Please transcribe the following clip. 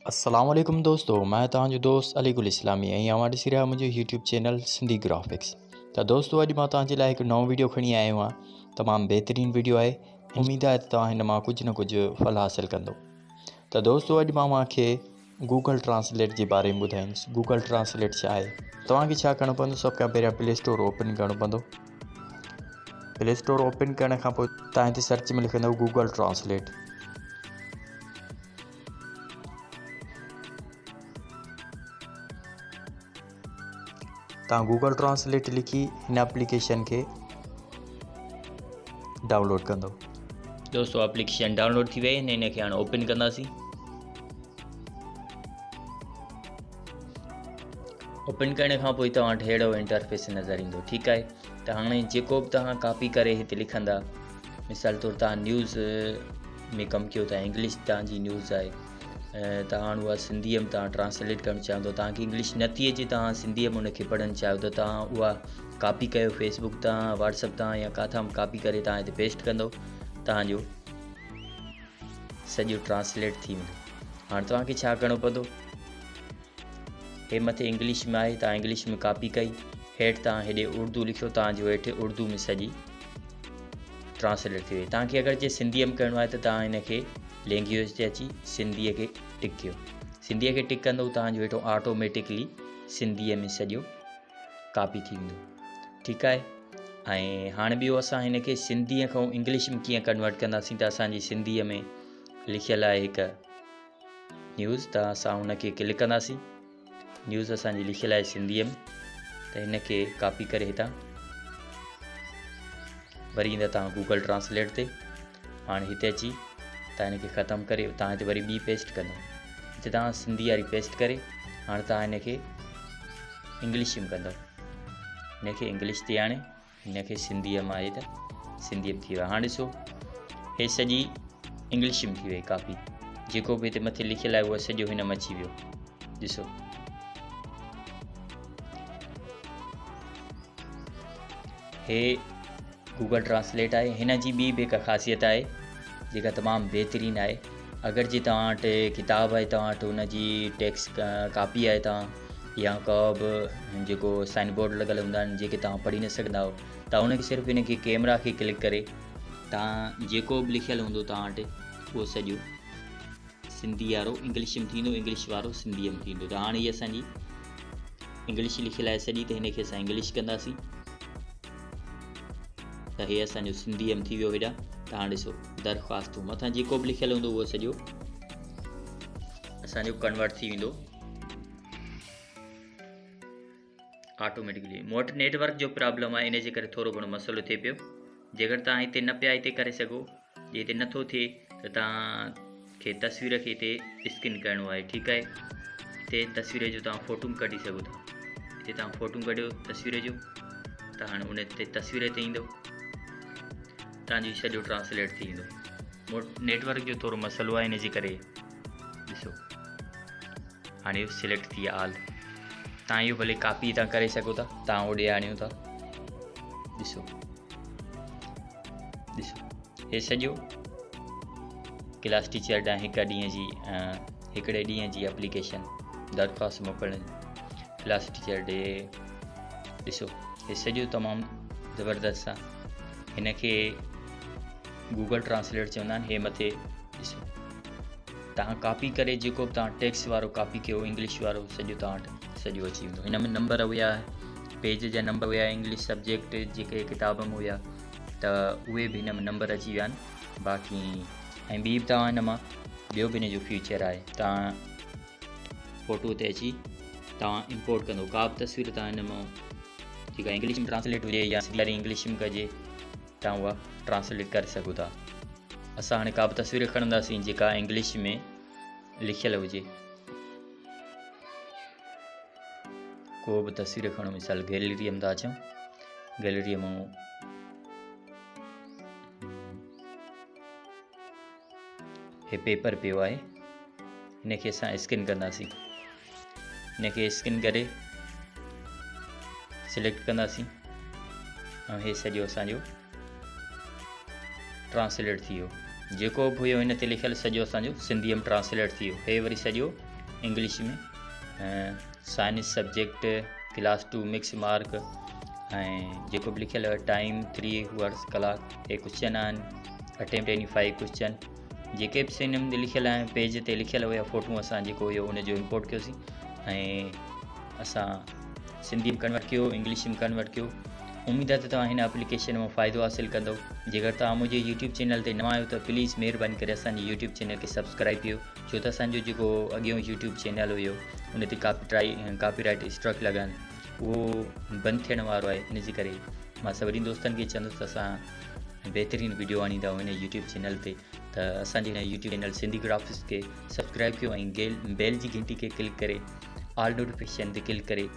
अस्सलाम वालेकुम दोस्तों, मैं तव्हांजो दोस्त अलीगुल इस्लामी ऐं अवां ॾिसी रहिया मुंहिंजो यूट्यूब चैनल सिंधी ग्राफिक्स। त दोस्तों अॼु मां तव्हांजे लाइ हिकु नओं वीडियो खणी आयो आहियां। तमामु बहितरीनु वीडियो आहे। उमेद आहे त तव्हां हिन मां कुझु न कुझु फल हासिलु कंदो। त दोस्तों अॼु मां तव्हांखे गूगल ट्रांसलेट जे बारे में ॿुधाईंदुसि। गूगल ट्रांसलेट छा आहे? तव्हांखे छा करिणो पवंदो? सभु खां पहिरियां प्ले स्टोर ओपन करिणो पवंदो। प्ले स्टोर ओपन करण खां पोइ तव्हां हिते सर्च में लिखंदव गूगल ट्रांसलेट। तव्हां गूगल ट्रांसलेट लिखी हिन एप्लीकेशन खे डाउनलोड कंदो। दोस्तों एप्लीकेशन डाउनलोड थी वई हिन खे हाणे ओपन कंदासीं। ओपन करने खां पोइ तव्हां वटि अहिड़ो इंटरफेस नज़र ईंदो। ठीकु आहे। त हाणे जेको बि तव्हां कॉपी करे हिते लिखंदा, मिसाल तौरु तव्हां न्यूज़ में कमु कयो था, इंग्लिश तव्हांजी न्यूज़ आहे, त हाणे उहा सिंधीअ में तव्हां ट्रांसलेट करणु चाहियो, तव्हांखे इंग्लिश नथी अचे, तव्हां सिंधीअ में उनखे पढ़णु चाहियो त तव्हां उहा कॉपी कयो, फेसबुक तां, व्हाट्सअप तां या किथां बि कॉपी करे तव्हां हिते पेस्ट कंदो, तव्हांजो सॼो ट्रांसलेट थी वेंदो। हाणे तव्हांखे छा करिणो पवंदो? हे मथे इंग्लिश में आहे, तव्हां इंग्लिश में कॉपी कई, हेठि तव्हां हेॾे उर्दू लिखियो, तव्हांजो हेठि उर्दू में सॼी ट्रांसलेट थी वई। तव्हांखे अगरि जे सिंधीअ में करिणो आहे त तव्हां हिनखे लैंग्वेज ते अची सिंधीअ खे टिक कयो। सिंधीअ खे टिक कंदो, तव्हांजो हेठो ऑटोमेटिकली सिंधीअ में सॼो कॉपी थी वेंदो। ठीकु आहे। ऐं हाणे ॿियो असां हिनखे सिंधीअ खां इंग्लिश में कीअं कन्वर्ट कंदासीं? त असांजी सिंधीअ में लिखियलु आहे हिकु न्यूज़, त असां हुनखे क्लिक कंदासीं। न्यूज़ असांजी लिखियलु आहे सिंधीअ में, त हिनखे कॉपी करे हितां वरी ईंदा तव्हां गूगल ट्रांसलेट ते। हाणे हिते अची तव्हां हिनखे ख़तमु करे तव्हां हिते वरी ॿी पेस्ट कंदो। हिते तव्हां सिंधी वारी पेस्ट करे हाणे तव्हां हिनखे इंग्लिश में कंदव। हिनखे इंग्लिश ते आणे हिनखे सिंधीअ में आहे त सिंधीअ में थी वियो। हाणे ॾिसो हे सॼी इंग्लिश में थी वई कॉपी। जेको बि हिते मथे लिखियलु आहे उहो सॼो हिन में अची वियो। ॾिसो हे गूगल ट्रांसलेट आहे। हिन जी ॿी बि हिकु ख़ासियत आहे जेका तमामु बहितरीनु आहे। अगरि जे तव्हां वटि किताब आहे, तव्हां वटि हुनजी टेक्स्ट कापी आहे, तव्हां या को बि जेको साइन बोर्ड लॻल हूंदा आहिनि जेके तव्हां पढ़ी न सघंदा हो, त हुनखे सिर्फ़ु हिनखे कैमरा खे क्लिक करे तव्हां जेको बि लिखियलु हूंदो तव्हां वटि उहो सॼो सिंधी वारो इंग्लिश में थींदो, इंग्लिश वारो सिंधीअ में थींदो। त हाणे हीअ असांजी इंग्लिश लिखियलु आहे सॼी, त हिनखे असां इंग्लिश कंदासीं, त हे असांजो सिंधीअ में थी वियो हेॾा। त हाणे ॾिसो दरख़्वास्तूं मथां जेको बि लिखियलु हूंदो उहो सॼो असांजो कन्वर्ट थी वेंदो ऑटोमेटिकली। मूं वटि नेटवर्क जो प्रॉब्लम आहे, इन जे करे थोरो घणो मसइलो थिए पियो। जेकर तव्हां हिते न पिया हिते करे सघो, जे हिते नथो थिए त तव्हांखे तस्वीर खे हिते स्कैन करिणो आहे। ठीकु आहे। हिते तस्वीर जो तव्हां फ़ोटो कढी सघो था। हिते तव्हां फ़ोटो कढियो तस्वीर जो, त हाणे उन ते तस्वीर ते ईंदो, तव्हांजी सॼो ट्रांसलेट थी वेंदो। नेटवर्क जो थोरो मसइलो आहे, इन जे करे ॾिसो हाणे इहो सिलेक्ट थी विया ऑल। तव्हां इहो भले कॉपी था करे सघो था, तव्हां होॾे आणियो था। ॾिसो हे सॼो क्लास टीचर ॾांहुं हिकिड़े ॾींहं जी एप्लीकेशन दरख़्वास्त मोकिलणु क्लास टीचर डे। ॾिसो हे सॼो तमामु ज़बरदस्त आहे। हिनखे गूगल ट्रांसलेट चवंदा आहिनि। हे मथे ॾिसो तव्हां कॉपी करे जेको बि तव्हां टेक्स्ट वारो कॉपी कयो इंग्लिश वारो सॼो तव्हां वटि सॼो अची वेंदो। हिन में नंबर हुया, पेज जा नंबर हुया, इंग्लिश सब्जेक्ट जेके किताब में हुया त उहे बि हिन में नंबर अची विया आहिनि। बाक़ी ऐं ॿी बि तव्हां हिन मां ॿियो बि हिन जो फ्यूचर आहे। तव्हां फ़ोटो ते अची तव्हां इंपोर्ट कंदो का बि तस्वीर तव्हां हिन मां जेका इंग्लिश में ट्रांसलेट हुजे या सिंधी इंग्लिश में कजे, तव्हां उहा ट्रांसलेट करे सघो था। असां हाणे का बि तस्वीर खणंदासीं जेका इंग्लिश में लिखियलु हुजे। को बि तस्वीर खणो, मिसाल गैलरीअ में था अचूं, गैलरीअ मां हे पेपर पियो आहे, हिनखे असां स्कैन कंदासीं। हिनखे स्कैन करे सिलेक्ट कंदासीं ऐं हे सॼो असांजो ट्रांसलेट थी वियो। जेको बि हुयो हिन ते लिखियलु सॼो असांजो सिंधीअ में ट्रांसलेट थी वियो। हे वरी सॼो इंग्लिश में, science subject class 2 mix mark, ऐं जेको बि लिखियलु आहे टाइम 3 आवर्स कलाक, हे क्वेश्चन आहिनि, अटेम्प्ट 25 क्वेश्चन, जेके बि हिन में लिखियलु आहिनि पेज ते लिखियलु हुया फ़ोटू असां जेको हुयो उनजो इम्पोर्ट कयोसीं ऐं असां सिंधी में कन्वर्ट कयो, इंग्लिश में कन्वर्ट कयो। उम्मीद आहे त तव्हां हिन एप्लीकेशन मां फ़ाइदो हासिलु कंदो। जेकर तव्हां मुंहिंजे यूट्यूब चैनल ते नवां आहियो त प्लीज़ महिरबानी करे असांजे यूट्यूब चैनल खे सब्सक्राइब कयो, छो त असांजो जेको अॻियों यूट्यूब चैनल हुयो उन ते कॉपीराइट स्ट्राइक लॻनि, उहो बंदि थियण वारो आहे। इन जे करे मां सभिनी दोस्तनि खे चवंदुसि त असां बहितरीनु वीडियो आणींदा आहियूं हिन यूट्यूब चैनल ते, त असांजे हिन यूट्यूब चैनल सिंधी ग्राफिक्स खे सब्सक्राइब कयो ऐं बेल जी घंटी खे क्लिक करे ऑल नोटिफिकेशन ते क्लिक करे